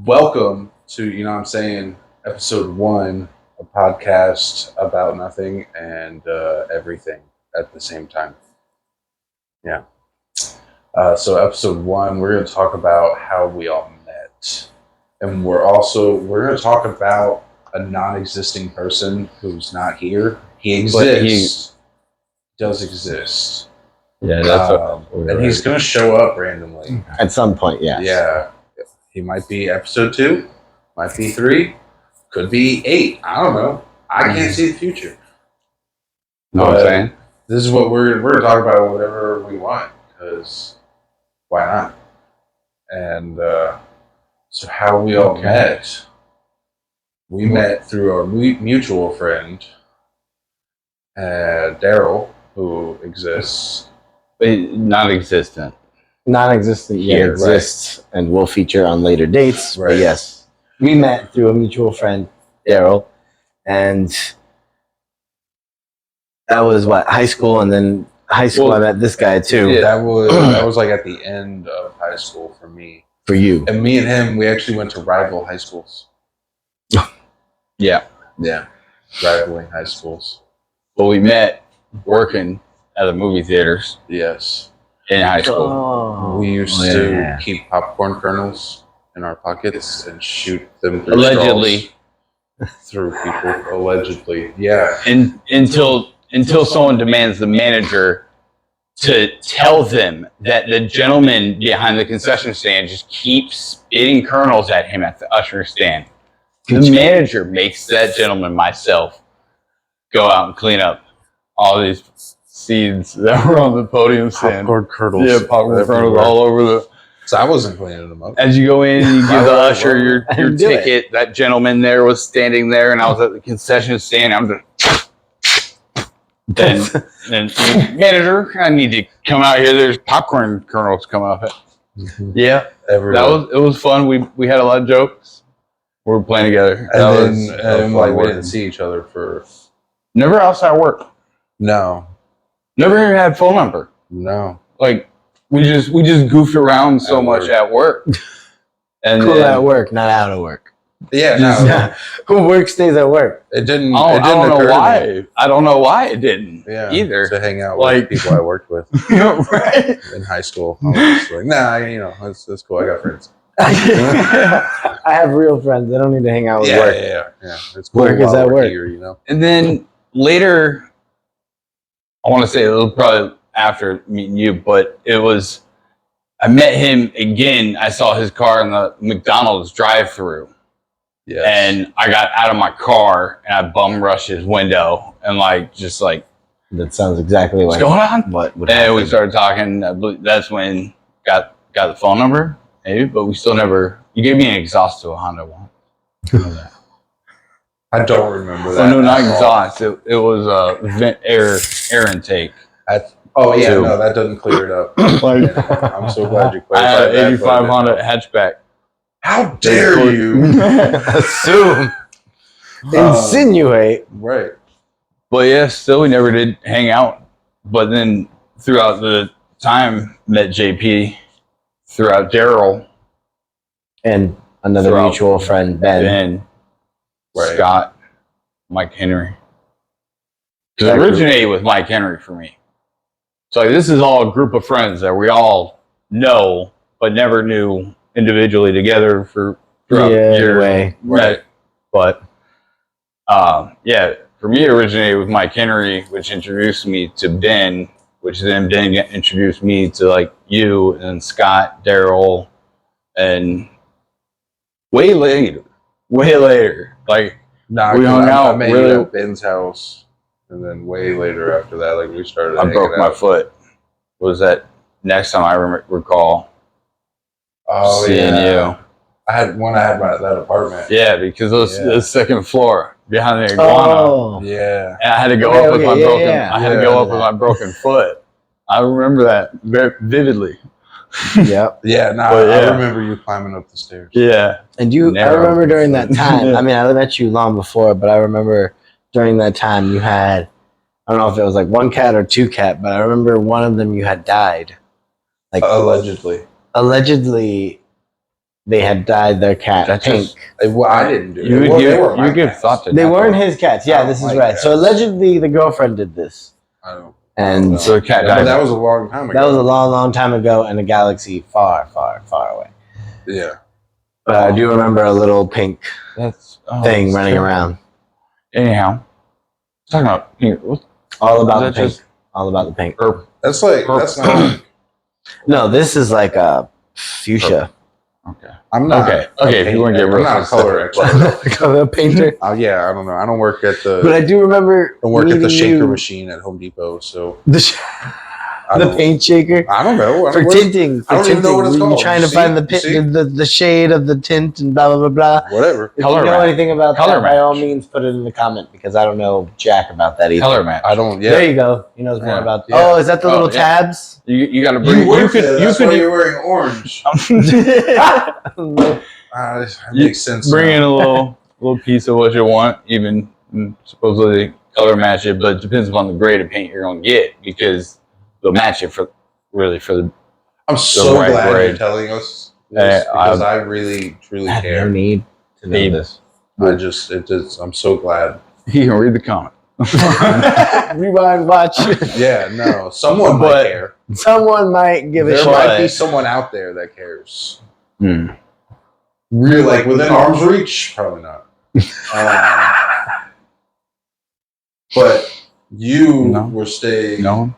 Welcome to Ya-Nam-Sayin, episode 1, a podcast about nothing and everything at the same time. Yeah. So episode 1, we're going to talk about how we all met. And we're going to talk about a non-existing person who's not here. He exists. Does exist. Yeah, that's and he's going to show up randomly. At some point, yes. Yeah. He might be episode 2, might be 3, could be 8. I don't know. I can't see the future. Know what I'm saying? This is what we're going to talk about whatever we want, because why not? And so how we all met. We met through our mutual friend, Daryl, who exists. Non-existent. Non-existent yet Here, exists and will feature on later dates. Right. But yes, we met through a mutual friend, Daryl, and that was high school, and then high school I met this guy too. Yeah, that was like at the end of high school for me. For you. And me and him, we actually went to rival high schools. Yeah. Rivaling high schools. Well, we met working at the movie theaters Yes. in high school. Oh, We used to keep popcorn kernels in our pockets and shoot them through Allegedly. through people. Allegedly. Yeah. Until someone demands the manager to tell them that the gentleman behind the concession stand just keeps spitting kernels at him at the usher stand. The manager makes that gentleman, myself, go out and clean up all these seeds that were on the podium stand. Popcorn kernels. Yeah, popcorn kernels all over the... So I wasn't cleaning them up. As you go in, you give the usher your Do ticket. That gentleman there was standing there, and I was at the concession stand. I'm just... Then manager, I need to come out here. There's popcorn kernels coming off it. Mm-hmm. Yeah, Everywhere. it was fun. We had a lot of jokes. We were playing together. And That then was we fun. didn't see each other for... Never outside work. No. Never even had phone number. No. Like we just goofed around so At much work. at work. And cool at work, not out of work. Yeah, no. Who work stays at work. It didn't I don't know occur to me. why. I don't know why it didn't either. To hang out Like- with people I worked with Right. in high school. I was just like, nah, that's cool. I got friends. I have real friends. I don't need to hang out with Yeah, work. yeah. It's cool Work is while at we're work. here, And then later, I want to say it was probably after meeting you, but I met him again. I saw his car in the McDonald's drive-through. Yes. And I got out of my car and I bum rushed his window and just That sounds exactly what's like going on? what would And happen. we started talking. I believe that's when got the phone number, maybe, but we still never. You gave me an exhaust to a Honda one. I don't remember that. Oh no, not at all. exhaust. It was a vent air intake. Oh yeah, Two. no, that doesn't clear it up. Like I'm so glad you I had clarified an that. 85 Honda hatchback. How dare you? Assume. Insinuate. Right. But yeah, still we never did hang out. But then throughout the time, met JP, throughout Daryl, And another Throughout mutual friend, Ben. Ben, Right. Scott, Mike Henry. Because it originated with Mike Henry for me. So this is all a group of friends that we all know, but never knew individually together throughout years. Way. Right. But for me it originated with Mike Henry, which introduced me to Ben, which then Ben introduced me to you and Scott, Daryl, and way later. Nah, We hung out I met really- you at Ben's house, and then way later after that, we started. I broke hanging my out. foot. Was that next time I recall Oh seeing yeah. you? I had that apartment. Yeah, because it was Yeah. the second floor behind the iguana. Oh. Yeah. And I had to go Okay, up with my okay, yeah, broken. yeah. I had to Yeah, go I up with my broken foot. I remember that very vividly. Yep. Yeah. Nah, But, I yeah. remember you climbing up the stairs. Yeah. And I Narrow. remember during that time, Yeah. I mean, I met you long before, but I remember during that time you had, I don't know if it was one cat or two cat, but I remember one of them you had died. Allegedly. Allegedly they had dyed their cat That's pink. Well, I didn't do it. You Well, would they give, were my you give cats. thought to They that. weren't his cats. I Yeah, don't this is like right. cats. So allegedly, the girlfriend did this, I don't. and So the cat But died. that was a long time ago. that was a long, long time ago in a galaxy far, far, far away. Yeah. But I do remember a little pink That's thing that's running terrible. around. Anyhow, talking about what, All about Is the that pink. All about the pink. That's like that's not. No, this is like a fuchsia. okay. I'm not. Okay, if you want to get I'm real not a color specific, expert. A painter. Yeah, I don't know. I don't work at the. But I do remember don't work at the meeting shaker you- machine at Home Depot, so the paint shaker. I don't know. I For don't tinting. I don't even know what it's You're called. trying You to find see? the shade of the tint and blah, blah, blah, blah. Whatever. If Color you know match. anything about Color that, by all match. means, put it in the comment because I don't know jack about that either. color match. I don't. Yeah. There you go. He knows more Yeah. about. Yeah. Oh, is that the Oh, little yeah. tabs? You got to bring. You work could. there. You That's could. why you're wearing orange. That makes sense. Bring now. in a little piece of what you want, even supposedly color match it, but it depends upon the grade of paint you're gonna get because they'll match it for the. I'm so right glad grade. you're telling us this because I really truly I have no care. need to know Need. this. I'm so glad. You can read the comment. Rewind, watch. Yeah, no, someone But- might care. Someone might give a There shit. might be someone out there that cares. Hmm. Really, like within arm's reach, probably not. But you No. were staying No.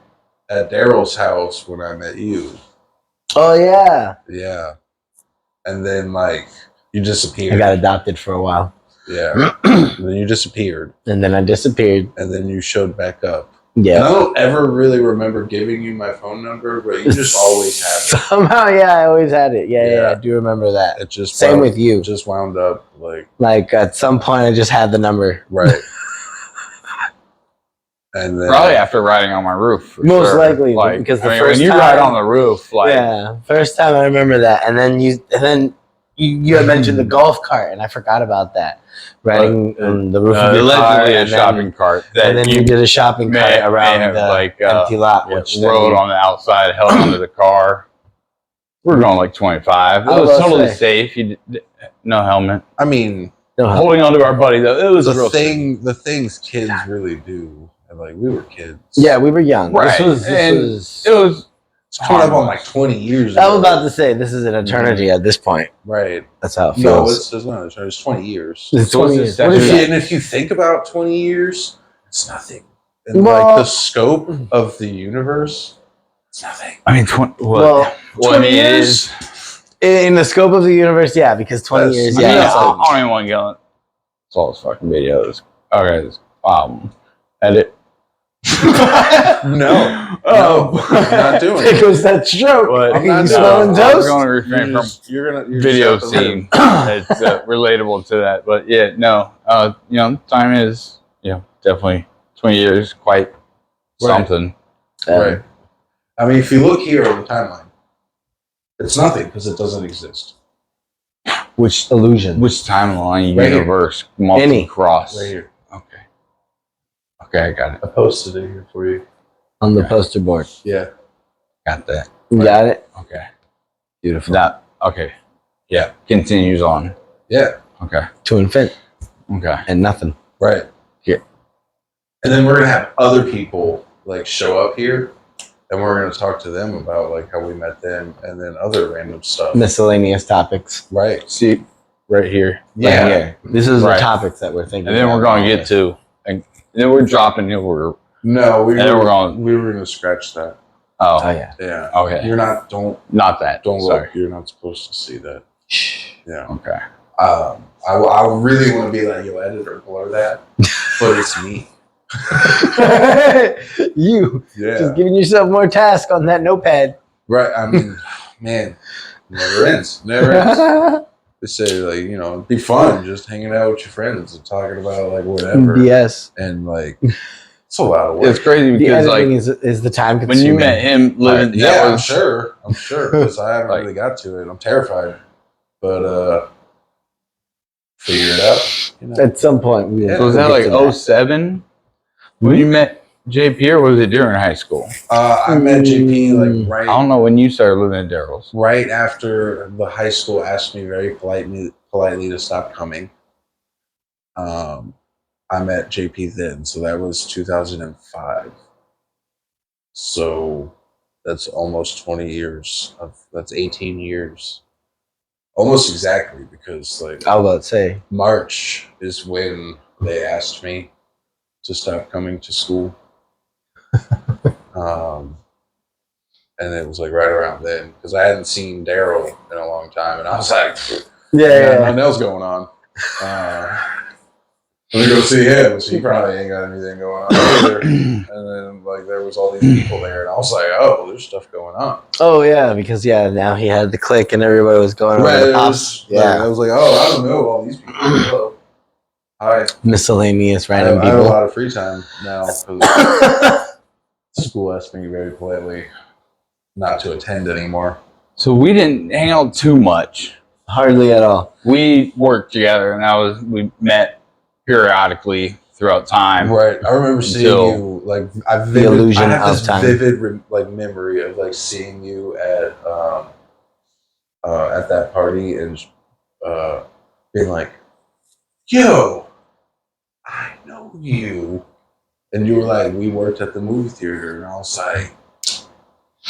at Daryl's house when I met you. Oh yeah, Yeah, and then like you disappeared. I got adopted for a while, Yeah, and then you disappeared, and then I disappeared. and then you showed back up. And I Yeah. don't ever really remember giving you my phone number, but you just always have it. Somehow, yeah, I always had it. Yeah, Yeah. I do remember that. It just Same wound, with you. Just wound up like Like at some point, I just had the number. right. And then Probably after riding on my roof. For Most sure. likely, like, because the I mean, first when you time- ride on the roof, like Yeah, first time I remember that, and then you had mentioned the golf cart, and I forgot about that. Riding on the roof of your car, allegedly a and shopping then, cart that and then you did a shopping cart may around have, the like, empty lot, yeah, which rode on the outside, held onto the car. We're going like 25. It I was was totally say. safe. No helmet. I mean Holding on to our buddy though, it was real safe. the things kids really do, and like we were kids. Yeah, we were young. Right. This And was It was It's coming up on like 20 years. I was ago. about to say this is an eternity at this point. Right. That's how it No, feels. it's not. It's 20 years. It's So 20 it's years. a What is statute- that? And if you think about 20 years, it's nothing. And Well- like the scope of the universe, it's nothing. I mean, Well, I mean, it is. in the scope of the universe, yeah, because 20 That's- years, I mean, yeah. I it's don't like- even want to get on. It's all this fucking videos. Okay, this edit. No. No, I'm not doing It it. was that stroke. But I'm not you doing smelling it. I'm toast? going to refrain from You're video just out the scene that's relatable to that. But yeah, no, time is, definitely 20 years, quite something. Right. I mean, if you look here on the timeline, it's nothing because it doesn't exist. Which illusion? Which timeline, Right here. universe, Any. multi-cross? Right here. Okay. Okay, I got it. I posted it here for you. On the poster board. Yeah. Got that. You got it? Okay. Beautiful. That. Okay. Yeah. Continues on. Yeah. Okay. To infinite Okay. and nothing. Right. Yeah. And then we're gonna have other people like show up here, and we're gonna talk to them about like how we met them, and then other random stuff. Miscellaneous topics. Right. See, right here. Yeah. Right here. This is Right. the topics that we're thinking. And then we're about. going to get to, and then we're dropping over. No, we And then were, we're going. we were gonna scratch that. Oh Oh, yeah. Yeah. okay. You're not. Don't Not that. don't Sorry. look. You're not supposed to see that. Yeah. Okay. I really want to be like, yo, editor, blur that, but it's me. You Yeah. just giving yourself more task on that notepad. Right. I mean, man, never ends. Never ends. They say like, it'd be fun just hanging out with your friends and talking about like whatever. BS. And like, it's a lot of work. It's crazy The because editing like is the time when consuming. you met him living, yeah, that I'm was sure. I'm sure because I haven't Like- really got to it. I'm terrified, but figure it out. At some point, we Yeah. So was that we'll like get to 07 when you met JP or was it during high school? I met JP I don't know when you started living at Daryl's. right after the high school asked me very politely to stop coming. I met JP then, so that was 2005. So that's almost 20 years. That's 18 years. Almost exactly, because like I was about to say. March is when they asked me to stop coming to school. And it was like right around then, because I hadn't seen Daryl in a long time, and I was like, Yeah. nothing else going on. Let me go see him. So he probably ain't got anything going on either. And then like there was all these people there, and I was like, oh, there's stuff going on. Oh yeah, because now he had the click, and everybody was going over the pops. I was like, oh, I don't know all these people. Hello. Hi. Miscellaneous random I have a people. lot of free time now because school asked me very politely not to attend anymore. So we didn't hang out too much. Hardly at all. We worked together, and we met periodically throughout time. Right. I remember seeing you like I have this vivid memory of like seeing you at that party and being like, "Yo, I know you," and you were like, "We worked at the movie theater," and I was like,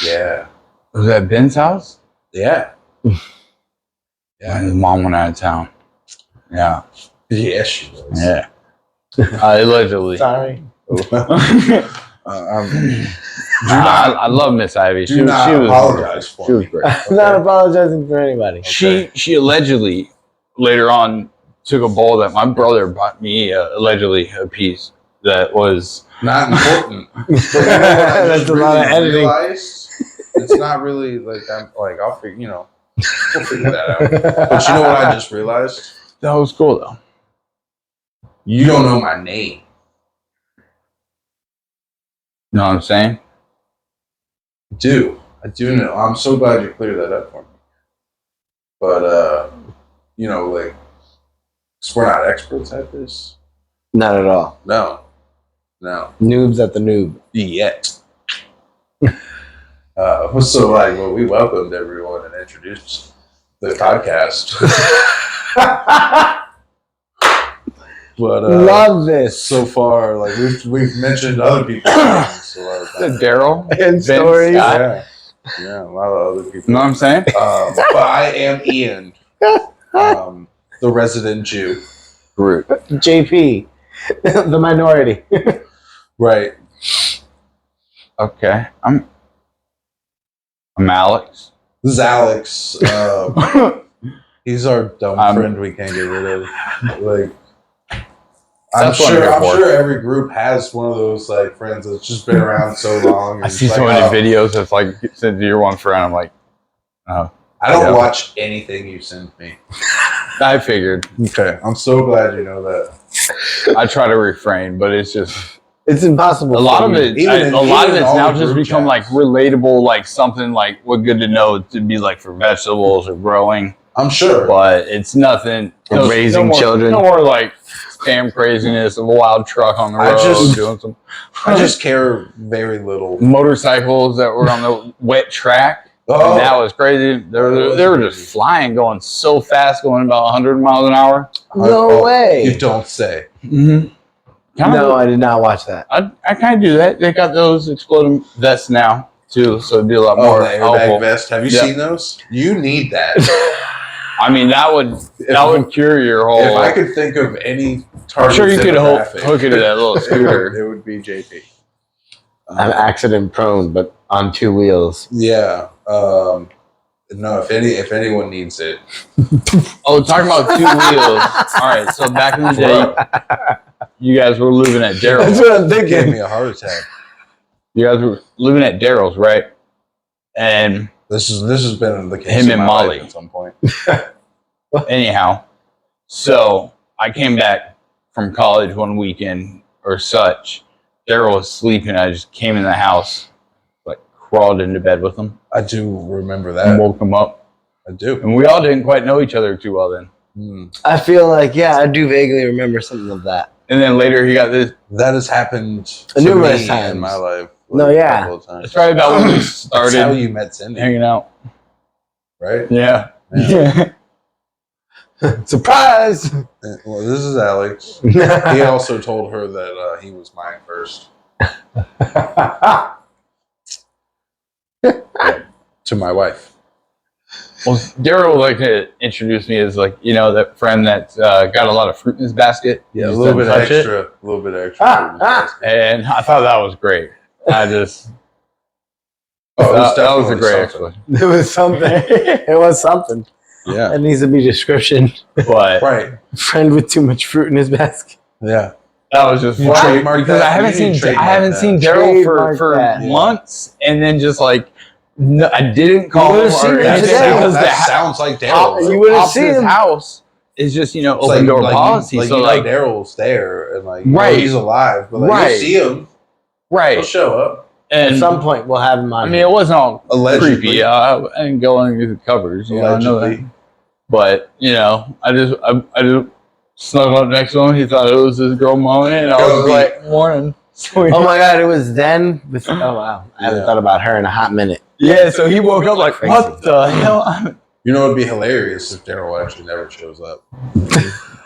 "Yeah." Was that Ben's house? Yeah. Yeah. His mom went out of town. Yeah. Yeah, she was. Yeah. Allegedly. Sorry. I love Miss Ivy. She was apologize for she was great. I'm not apologizing for anybody. Okay. She allegedly later on took a bowl that my brother bought me allegedly a piece that was not important. That's a lot of editing. It's not really like I'm like I'll figure we'll figure that out. But you know what I just realized? That was cool though. You don't know my name. Know what I'm saying? I do know. I'm so glad you cleared that up for me. But like, 'cause we're not experts at this. Not at all. No. Noobs at the noob. Yet. So like, well, we welcomed everyone and introduced the podcast. But love this. So far, like we've mentioned other people's names. Daryl and stories. Yeah, a lot of other people. You know what I'm saying? But I am Ian, the resident Jew. Groot. JP, the minority. Right. Okay. I'm Alex. This is Alex. He's our dumb friend we can't get rid of. Like, I'm sure every group has one of those like friends that's just been around so long. I see so many videos that's like send your one friend. I'm like, oh. I don't watch anything you send me. I figured. Okay, I'm so glad you know that. I try to refrain, but it's impossible. A lot of it's now just become like relatable, like something like what good to know to be like for vegetables or growing. I'm sure, but it's nothing. Raising children. No more like spam craziness of a wild truck on the road doing some. I just care very little. Motorcycles that were on the wet track. Oh, and that was crazy. They were just flying, going so fast, going about 100 miles an hour. No way. You don't say. Mm-hmm. No, I did not watch that. I kind of do that. They got those exploding vests now too, so it'd be a lot more. The airbag vest. Have you seen those? You need that. I mean, that would cure your whole. If I could think of any target, I'm sure you could hook it to that little scooter. It would be JP. I'm accident prone, but on two wheels. Yeah. No, if anyone needs it. Oh, talking about two wheels. All right, so back in the day, you guys were living at Daryl's. That's what I'm thinking. Gave me a heart attack. You guys were living at Daryl's, right? And this has been the case. Him and Molly at some point. Anyhow, so I came back from college one weekend or such. Daryl was sleeping. I just came in the house, like crawled into bed with him. I do remember that. And woke him up. I do. And we all didn't quite know each other too well then. I feel like, I do vaguely remember something of that. And then later he got this. That has happened to Numerous me times. in my life. No, a yeah. couple of times. It's probably about when we That's how started you met Cindy, hanging out. right? Yeah. Yeah. Surprise! Well, this is Alex. He also told her that he was mine first. To my wife. Well, Daryl would like to introduce me as like, you know, that friend that got a lot of fruit in his basket. Yeah, a Just little bit doesn't touch it. extra. A little bit extra. And I thought that was great. I just Oh, it was that was a definitely great something. explanation. It was something. It was something. Yeah. That needs to be description. But Right. Friend with too much fruit in his basket. Yeah. that was just You funny trademark because that? I haven't You need seen to trademark Daryl Trademark for that. months, and then just like no, I didn't call You him would've seen or him That, anything today. because that sounds like Daryl. You would've Pops' seen him. house is just, you know, It's open door like policy. You, so you like know Daryl's there and like you know Right. he's alive, but like Right. you see him, he'll right, show up. and At some point, we'll have him on. I mean, it wasn't all Allegedly. creepy. I didn't go underneath the covers. You know, I know that. Allegedly. But you know, I just snuggled up next to him. He thought it was his girl moment, and I was just like, "Morning." So Oh my god, it was then. Oh wow, I haven't Yeah. thought about her in a hot minute. yeah. So he woke up like, Crazy. "What the hell?" You know, it'd be hilarious if Daryl actually never shows up.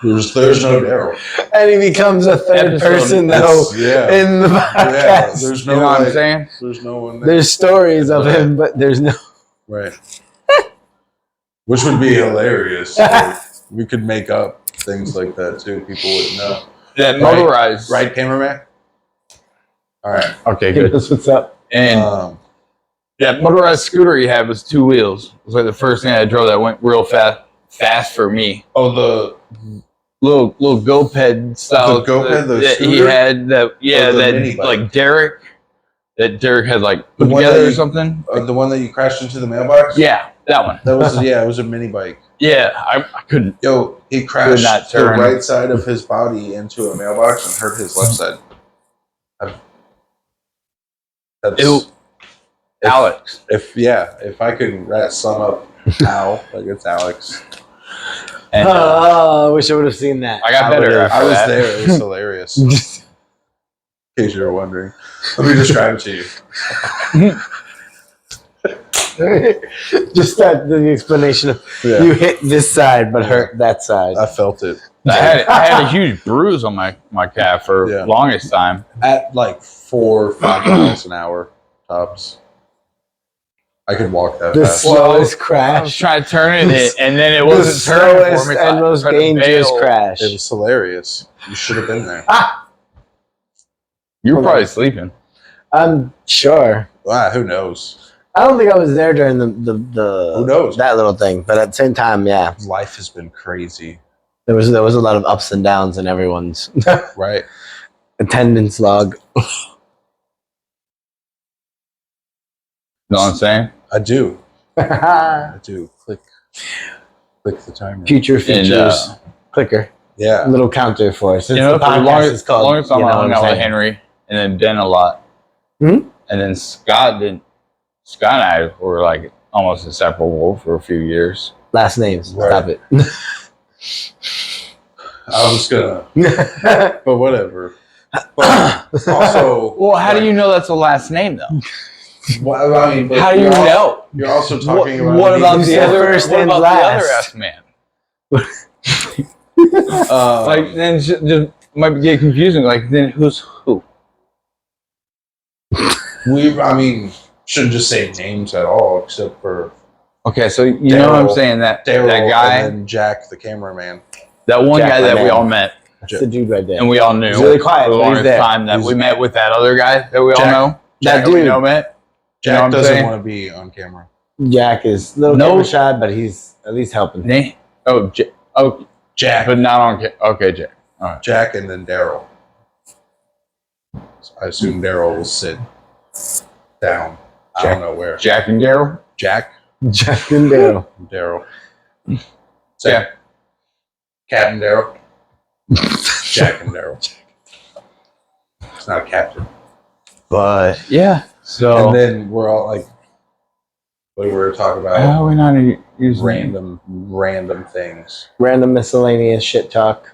There's no Daryl. And he becomes a third Episode- person though Yeah. in the Yeah. podcast. There's You no know what I'm like, saying? there's no one there. There's stories of him, but there's no. Right. Which would be hilarious. Like, we could make up things like that too. People wouldn't know. That Right. motorized, Right, cameraman? All right. Okay, He good. knows what's up. And that motorized scooter he had was 2 wheels. It was like the first thing I drove that went real fast for me. Oh, the Little GoPed style. The GoPed, the that he scooter? had that. Yeah, the that mini bike? like Derek. That Derek had like The put one together that or you- something. the one that you crashed into the mailbox? Yeah, that one. That was it was a mini bike. Yeah, I couldn't. Yo, he crashed not the turn. right side of his body into a mailbox and hurt his left side. That's Ew. if- Alex. If I could sum up Al, like it's Alex. And Oh, I wish I would have seen that. I got better would've- after I was that. there. It was hilarious. In case you were wondering, let me describe it to you. Just that the explanation of Yeah. you hit this side but hurt that side. I felt it I had a huge bruise on my calf for Yeah. longest time. at like 4 or 5 miles an hour tops. I could walk that The fast. slowest I was crash. trying to turn it, and then it The wasn't turning for slowest me. so and I most tried to dangerous bail. crash. It was hilarious. You should have been there. You were probably sleeping. I'm sure. Who knows? I don't think I was there during the Who knows? that little thing, but at the same time, yeah, Life has been crazy, there was a lot of ups and downs in everyone's right? attendance log. Know what I'm saying? I do. I do. Click the timer. Future features clicker, Yeah. little counter for us. Since You know, the for the podcast is called. longest time you know I what hung I'm out with saying? Henry, and then Ben a lot. Hmm? And then Scott and I were like almost inseparable for a few years. Last names. Right. Stop it. I was gonna, but whatever. But also, Well, how do you know that's the last name though? Well, I mean, but How do you you're al- know? You're also talking about. What about You the said other first what and about last. the other S man? Like then just might get confusing. Like then who's who? I mean, shouldn't just say names at all, except for Okay, so you know what I'm Daryl- saying that Daryl that guy, and then Jack, the cameraman. that one Jack, guy my that we man. all met That's the dude right there. and we all knew He's really quiet, for the but he's longest there. time that He's- we met with that other guy that we all Jack- know. That we dude. know met. You know Jack what I'm doesn't saying? want to be on camera. Jack is a little No. camera shy, but he's at least helping. Name? Oh, Jack, but not on. Okay, Jack. Jack, and then Daryl. So I assume Daryl will sit down. I Jack- don't know where. Jack and Daryl. Jack, Jack and Daryl. Daryl. Yeah. Captain Daryl. Jack and Daryl. It's not a captain. But yeah. So And then we're all like we were talking about how are we not using random things. Random miscellaneous shit talk.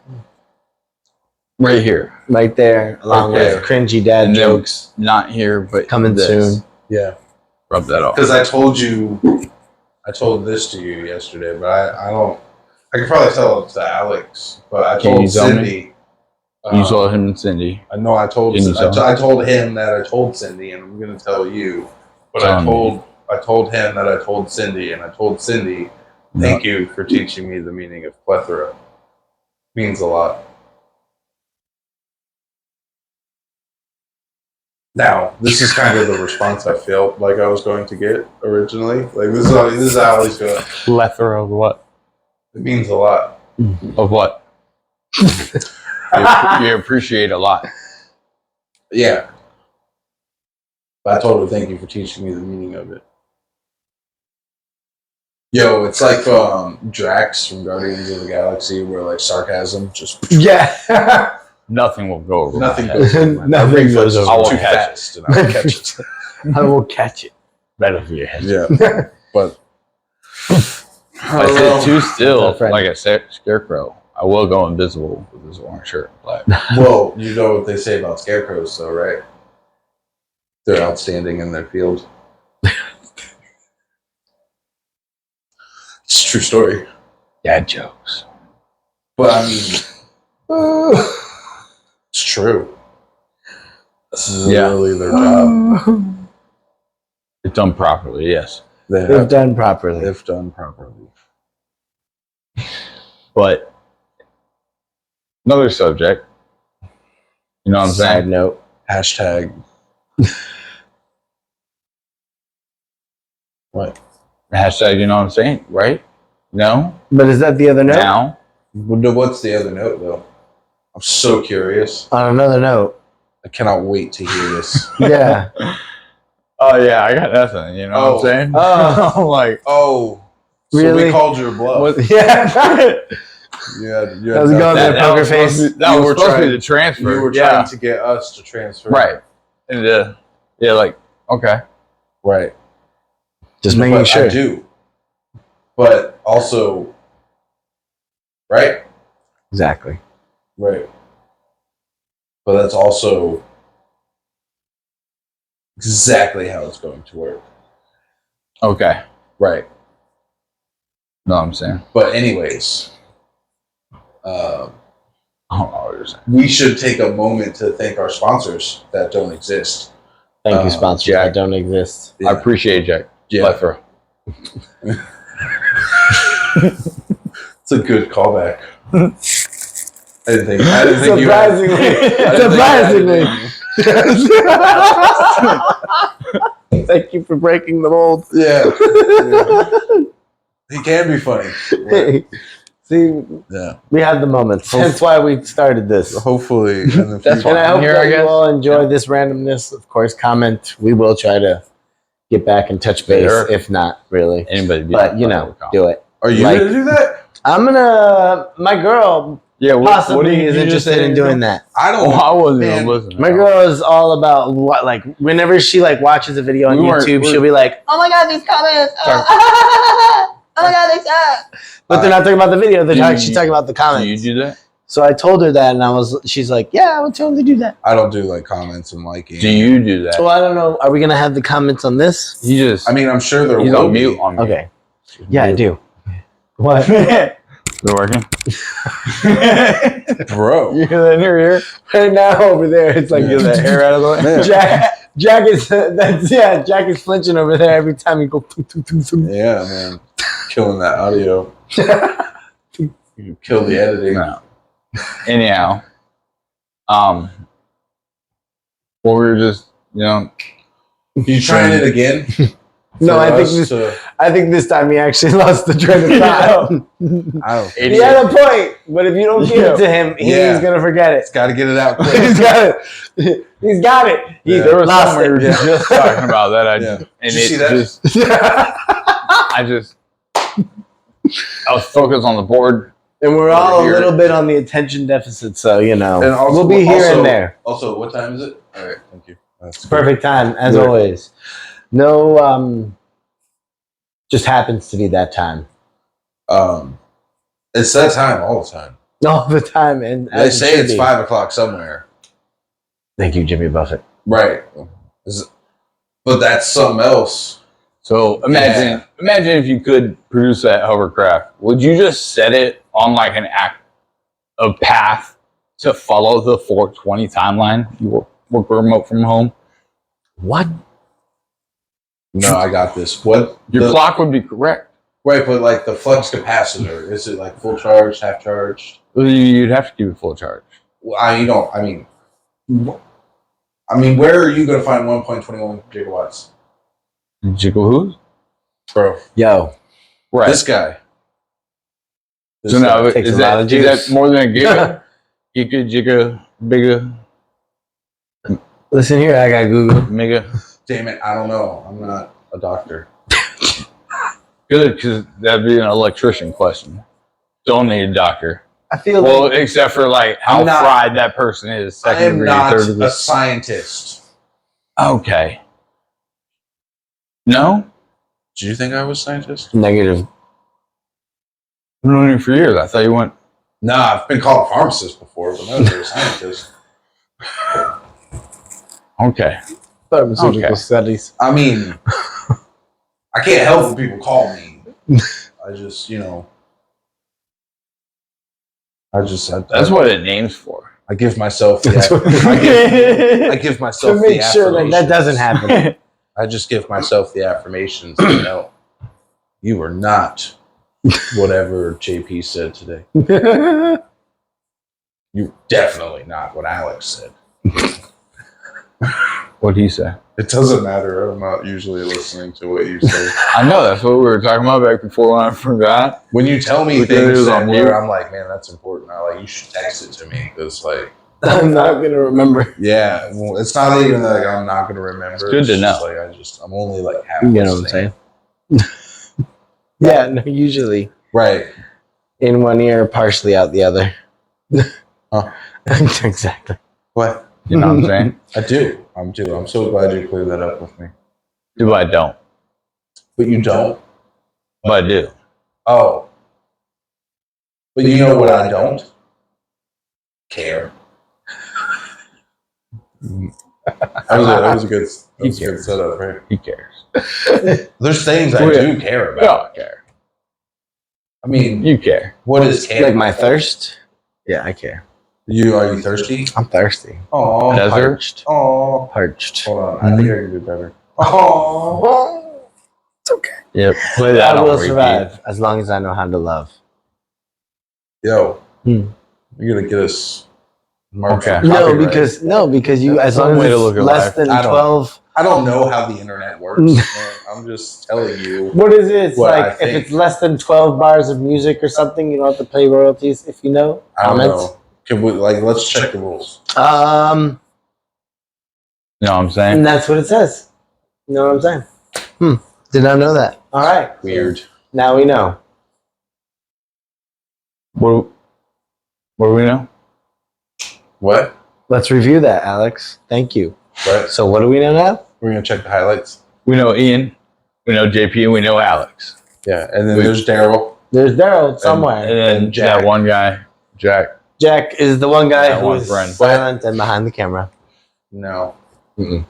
Right here. right there, along Okay. with cringy dad And then- jokes Not here, but coming this. soon. Yeah. Rub that off. Because I told this to you yesterday, but I don't. I could probably tell it to Alex, but I Can told you tell me? Cindy. You saw him and Cindy. I know. I told. Can you tell him? I told him that I told Cindy, and I'm going to tell you. But Tell I me. told him that I told Cindy, and I told Cindy, thank you for teaching me the meaning of plethora. Means a lot. Now, this is kind of the response I felt like I was going to get originally. Like this is how he's going. Plethora of what? It means a lot. Of what? you appreciate a lot. Yeah. But I told her thank you for teaching me the meaning of it. Yo, it's like Drax from Guardians of the Galaxy, where like sarcasm just Yeah. Nothing will go over. nothing my goes head. over my head. Nothing My reflex goes is over too my head. fast, and I'll catch it. I will catch it right over your head. Yeah, but I sit too still, That's right. like a scarecrow. I will go invisible with this orange shirt. Black. well, you know what they say about scarecrows, though, right? They're outstanding in their field. It's a true story. Dad jokes. But I mean, it's true. This is literally their job. It's done properly, yes. They've done properly. If done properly. But another subject. You know what I'm Side saying? note. Hashtag. What? Hashtag, you know what I'm saying? Right? No? But is that the other note? Now? What's the other note, though? I'm so curious. On another note. I cannot wait to hear this. Yeah. Oh, yeah, I got nothing. You know what I'm saying? Oh. I'm like, Oh, so Really? we called your bluff. Yeah. You How's it going there, that poker was face? supposed to be- that You was were supposed to be trying- the transfer. You were yeah. trying to get us to transfer. Right. And yeah, like, okay. Right. Just making But sure. I do. But also, right? Exactly. Right. But that's also exactly how it's going to work. Okay. Right. No, I'm saying. But anyways, I don't know what you're saying. we should take a moment to thank our sponsors that don't exist. Thank you, sponsors Jack. that don't exist. I appreciate it, Jack. Yeah. Plethora. It's a good callback. I didn't think you had. Surprisingly. Thank you for breaking the mold. Yeah. He can be funny. Right. See, Yeah. we have the moments. That's why we started this. Hopefully. In the That's future. And I hope Here, that I you guess. all enjoy this randomness. Of course, comment. We will try to get back and touch base. Sure. If not, really. Anybody be But, you know, do it. Are you Like- going to do that? I'm going to... My girl Yeah, possibly is interested in doing that. I don't Oh, I wasn't Man, even listening. My girl is all about what, like, whenever she like watches a video on We weren't- YouTube, we're- she'll be like, "Oh my god, these comments! Oh my god, they suck!" But they're not talking about the video; she's talking about the Do comments. you do that? So I told her that, and she's like, "Yeah, I would totally do that." I don't do like comments and liking. Do you do that? So I don't know. Are we gonna have the comments on this? You just. I mean, I'm sure there he's will on be. mute on me. Okay. Yeah, I do. What? They're working. Bro. You hear that in your ear? Right now, over there, it's like Yeah. get that hair out of the way. Yeah. Jack is Jack is flinching over there every time you go. Tum, tum, tum, tum. Yeah, man. Killing that audio. You kill the editing. No. Anyhow, well, we were just, you know, You trying it again? No, For I think us this. to- I think this time he actually lost the train of thought. I don't. He had a point, but if you don't give it to him, he's Yeah. gonna forget it. It's got to get it out quick. He's got it. He's got it. He Yeah. there was lost something we were it. just talking about that. Yeah. And Did you it see that? just, I was focused on the board. And we're all a Over here. little bit on the attention deficit, so you know And also- we'll be here also- and there. Also, what time is it? All right, thank you. That's good. Perfect time, as Good. always. No, just happens to be that time. It's that time all the time. all the time, and They as it say should it's be. 5 o'clock somewhere. Thank you, Jimmy Buffett. Right. But that's something else. So imagine if you could produce that hovercraft. Would you just set it on like a path to follow the 420 timeline? You work remote from home. What? No, I got this. What? Your clock would be correct. Right, but like the flux capacitor, is it like full charge, half charged? You'd have to keep it full charge. Well, I mean, where are you going to find 1.21 gigawatts? Jiggle who? Bro. Yo. Right. This guy. So now, Takes is a lot of that juice. more than a giga? Giga, bigger, Listen here, I got Google. mega? Damn it, I don't know. I'm not a doctor. Good, because that'd be an electrician question. Don't need a doctor. I feel Well, like except for like how I'm not- fried that person is. I Second am degree, not third degree. a scientist. Okay. No? Did you think I was a scientist? negative. I've known you for years. I thought you went. Nah, I've been called a pharmacist before, but never a scientist. Okay. Pharmaceutical Okay. studies. I mean, I can't help when people call me. I just, That's what it names for. I give myself the I give myself To the make sure that affirmations. doesn't happen. I just give myself the affirmations to know you are not whatever JP said today. You're definitely not what Alex said. What'd he say? It doesn't matter. I'm not usually listening to what you say. I know, that's what we were talking about back before when I forgot. When you tell me Because it things was that on where mute. I'm like, man, that's important. You should text it to me. Because, I'm not going to remember. yeah, well, it's not even like I'm not going to remember. It's good to just know. I'm only like half You know what I'm listening. saying? Yeah, no, usually Right. in one ear, partially out the other. Huh. Exactly. What? You know what I'm saying? I do. I'm so glad you cleared that up with me. But I don't. But you don't? But I do. Oh. But you know what I don't? Care. That was a good setup, right? He cares. There's things I do care We all about. care. I mean, You care. what is care? Like my thirst? Yeah, I care. Are you thirsty? I'm thirsty. Oh, Desert? Parched. oh. Parched. Hold on, I think I can do better. Oh, It's okay. Yep. Play that I on will repeat. survive as long as I know how to love. yo, Hmm. you're gonna get us marked Okay. for No, copyright. because you, as That's long one way as to it's look at less life. than I don't- 12. I don't know how the internet works. Man. I'm just telling you. What is it? It's What I like if think. it's less than 12 bars of music or something, you don't have to pay royalties if you know. I don't Comments? know. Can we let's check the rules? You know what I'm saying? And that's what it says. You know what I'm saying? Did not know that. All right. Weird. Now we know. What do we know? What? Let's review that, Alex. Thank you. Right. So what do we know now? We're gonna check the highlights. We know Ian, we know JP, and we know Alex. Yeah, and then there's Daryl. There's Daryl somewhere. And then And Jack. that one guy, Jack. Jack is the one guy That who one is friend. silent and behind the camera. No. Mm-mm.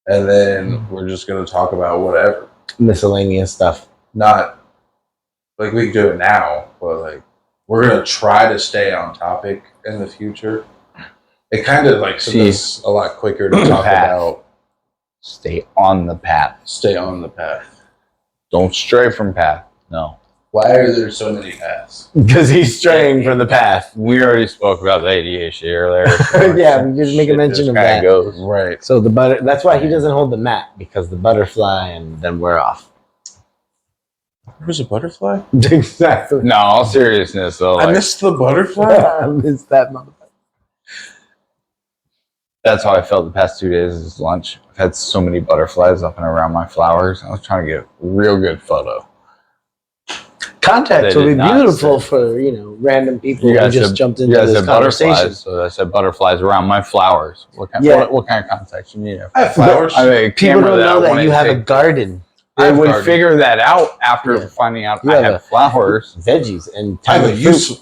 And then we're just gonna talk about whatever. Miscellaneous stuff. Not like we can do it now, but we're gonna try to stay on topic in the future. It kind of it's a lot quicker to talk Path. about Stay on the path. stay on the path. Don't stray from path. No. Why are there so many paths? Because he's straying from the path. We already spoke about the ADHD earlier. Yeah, we just make a mention of that. Goes. Right. So that's why he doesn't hold the mat, because the butterfly, and then we're off. There's a butterfly? Exactly. No, all seriousness though. I missed the butterfly? I missed that motherfucker. That's how I felt the past 2 days is lunch. I've had so many butterflies up and around my flowers. I was trying to get a real good photo. Context They will be did not beautiful say. for, random people You who guys just said- jumped You into guys this said conversation. butterflies, so I said butterflies around my flowers. What kind? Yeah. What kind of context you need? I have flowers. I mean, People don't know that you have a garden. they would garden. figure that out after finding out You I have have flowers. Veggies and I have a useful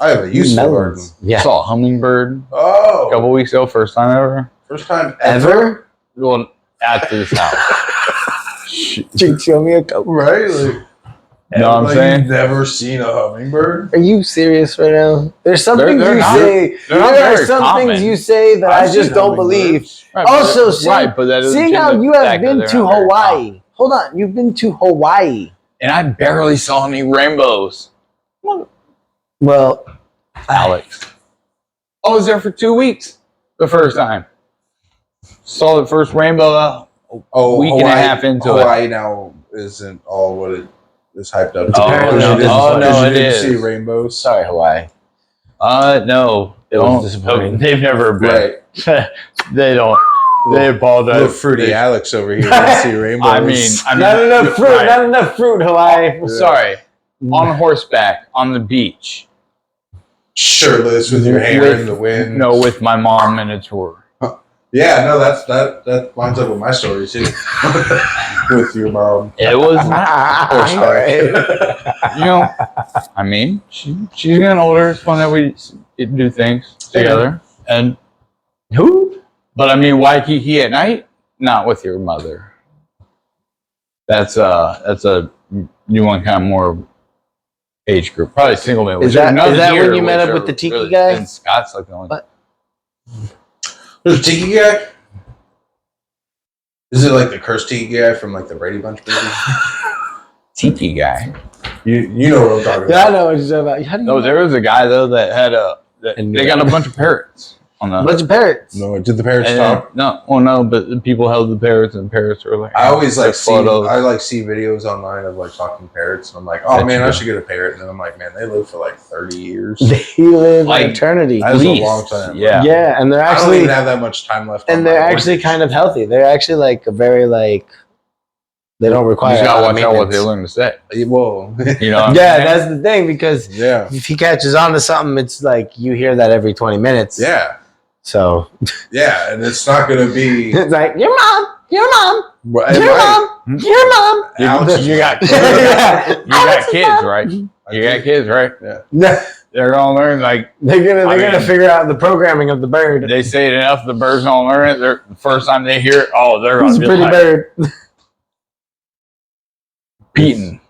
garden. Yeah. Saw a hummingbird a Oh, couple weeks ago, first time ever. first time Ever? Well, at this house. Dude, show me a couple. Right? Like, know what I'm saying? You've never seen a hummingbird? Are you serious right now? There's some They're things you not- say. they're not There are very some common. things you say that I've I just seen don't believe. hummingbirds. Right, Also, but that doesn't seeing change how the you have fact that been they're to not very Hawaii. common. Hold on, you've been to Hawaii. And I barely saw any rainbows. Well, Alex. I was there for 2 weeks the first time. Saw the first rainbow a week and a half into Hawaii now isn't all what it is hyped up to. Oh, no. You it didn't is. see rainbows. sorry, Hawaii. No. It was disappointing. They've never been. Right. They don't. They apologize. Little fruity Alex over here didn't see rainbows. I mean, Not enough fruit. right. Not enough fruit, Hawaii. Yeah. Sorry. On horseback, on the beach. Shirtless with your hair in the wind. No, with my mom and a tour. Yeah, no, that lines up with my story too. With your mom. It was, Horseback. you know, I mean, she's getting older. It's fun that we do things together. And who? But I mean, Waikiki at night, not with your mother. That's a you want kind of more age group, probably single man. Is that when you met up with the tiki guy? And Scott's like the only. What? There's a tiki guy? Is it like the cursed tiki guy from like the Brady Bunch movie? Tiki guy. You know what I'm talking Yeah, I about. know what you're talking about. How do you No, know? there was a guy though that had they got a bunch of parrots on the. A bunch of parrots. No, did the parents and- talk? No, well, no, but the people held the parrots, and the parrots were like. I always like see photos. I like see videos online of like talking parrots, and I'm like, oh That's man, I good. should get a parrot. And then I'm like, man, they live for like 30 years. They live Like, eternity. That's a least, long time. yeah. Yeah, and they're I don't actually even have that much time left. on and my they're actually mortgage. kind of healthy. They're actually like a very like they don't You require. just a gotta lot of watch out what they maintenance. learn to say. Well, You know. What I'm Yeah, saying? that's the thing because yeah, if he catches on to something, it's like you hear that every 20 minutes. yeah, So yeah, and it's not gonna be. it's like your mom, your mom, Well, it your might- mom, your mom. Alex- You got Yeah. you got kids, right? You got kids, right? No, They're gonna learn like they're I gonna mean- figure out the programming of the bird. they say it enough. The birds don't learn it. They're the first time they hear it. Oh, they're It's gonna a be pretty like bird. beaten.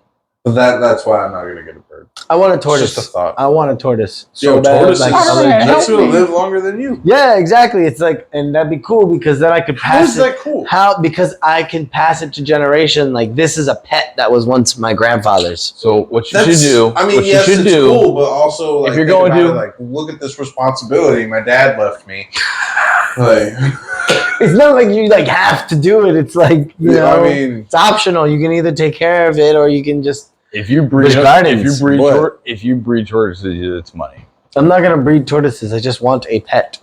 But that's why I'm not gonna get a bird. I want a It's tortoise. just a thought. I want a tortoise. Yo, bad, tortoises, like, Oh, man, that's help gonna me. live longer than you. yeah, exactly. It's like, and that'd be cool because then I could How pass is it. that cool? How? Because I can pass it to generation. Like this is a pet that was once my grandfather's. So what you That's- should do? I mean, what yes, you should it's do. cool, but also like, If you're think going about to- it, like, look at this responsibility. My dad left me. Like, It's not like you like have to do it. It's like you know, I mean, it's optional. You can either take care of it or you can just. If you breed, Busch Gardens, if you breed tortoises, it's money. I'm not gonna breed tortoises. I just want a pet.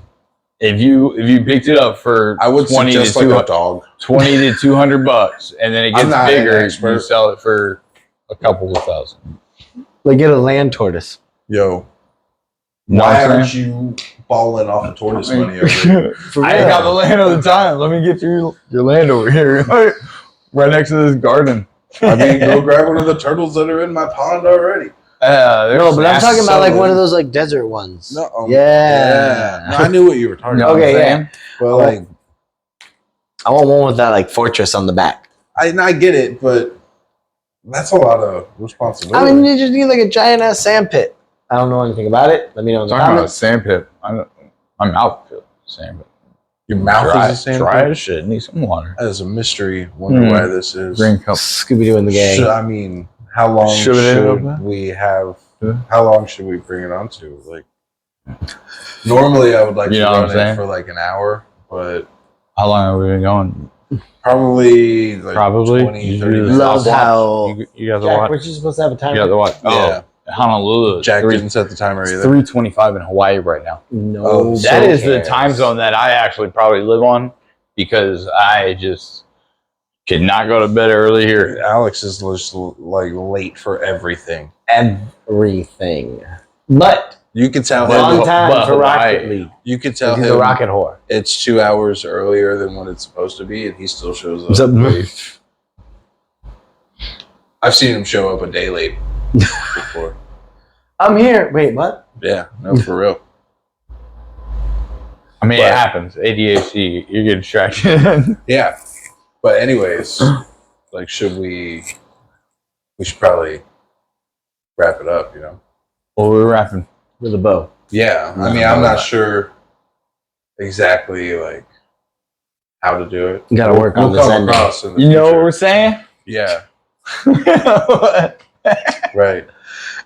If you picked it up for I would 20 suggest to like 200, a dog. 20 to $200, and then it I'm gets not an bigger, expert. you sell it for a couple of thousand. Like get a land tortoise. Yo, Know what why I'm aren't saying? you balling off of tortoise money over here? For I real. ain't got the land all the time. Let me get your land over here, right next to this garden. I mean, go grab one of the turtles that are in my pond already. No, but I'm that's talking about like so- one of those like desert ones. No, Yeah. No, I knew what you were talking You know about. what Okay, I'm yeah. saying? But like, I want one with that like fortress on the back. I get it, but that's a lot of responsibility. I mean, you just need like a giant ass sand pit. I don't know anything about it. Let me know in the Talking about a comments. sandpit. My mouth feels sandpit. your mouth Dry, is a sand dry pit? as shit. Need some water. That is a mystery. Wonder Hmm. why this is. Green cup. Scooby Doo and the gang. I mean, how long Should we should do that? we have? Yeah. How long should we bring it on to? Like, normally I would like You to know what run I'm it saying? for like an hour, but How long have we been going? probably like Probably. 20, You 30 do minutes. Love how You got the Jack, watch. we're just supposed to have a You timer. got the watch. Yeah. Oh, Honolulu. Jack Three- didn't set the timer it's either. 3:25 in Hawaii right now. No, Oh, That is the cares. time zone that I actually probably live on because I just could not go to bed early here. Alex is just like late for everything. Everything, but You could tell But- on him. time but for Rocket Hawaii. League. You could tell He's him a rocket whore. it's 2 hours earlier than what it's supposed to be, and he still shows What's up up? late. I've seen him show up a day late before. I'm here. Wait, what? Yeah, no, for real. I mean, it happens. ADHD, you get distracted. Yeah, but anyways, like, we should probably wrap it up, you know? Well, we're wrapping. With a bow. Yeah, I mean, I'm not sure exactly, like, how to do it. You gotta work on We'll this come ending. across in the You know what future. we're saying? Yeah, right.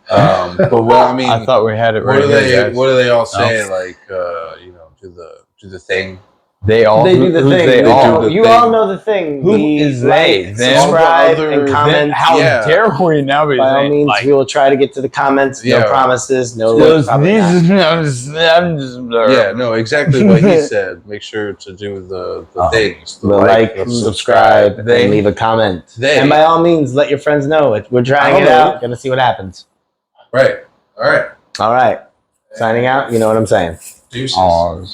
But what I mean, I thought we had it what right do here, they? guys. What do they all say? Like, you know, do the thing. They all They do the who's thing. They They all. do the You thing. all know the thing. Who We is they? like, Them? subscribe, All the and other- comment. How Yeah. dare we now be By all saying, means, like, we will try to get to the comments. Yeah. No promises. No. those, probably not. these, I'm just Yeah, no, exactly what he said. Make sure to do the things. The like, subscribe, They- and leave a comment. They. And by all means, let your friends know it. We're trying it out. Gonna see what happens. Right. All right. All right. Signing out. You know what I'm saying. Deuces. Oh,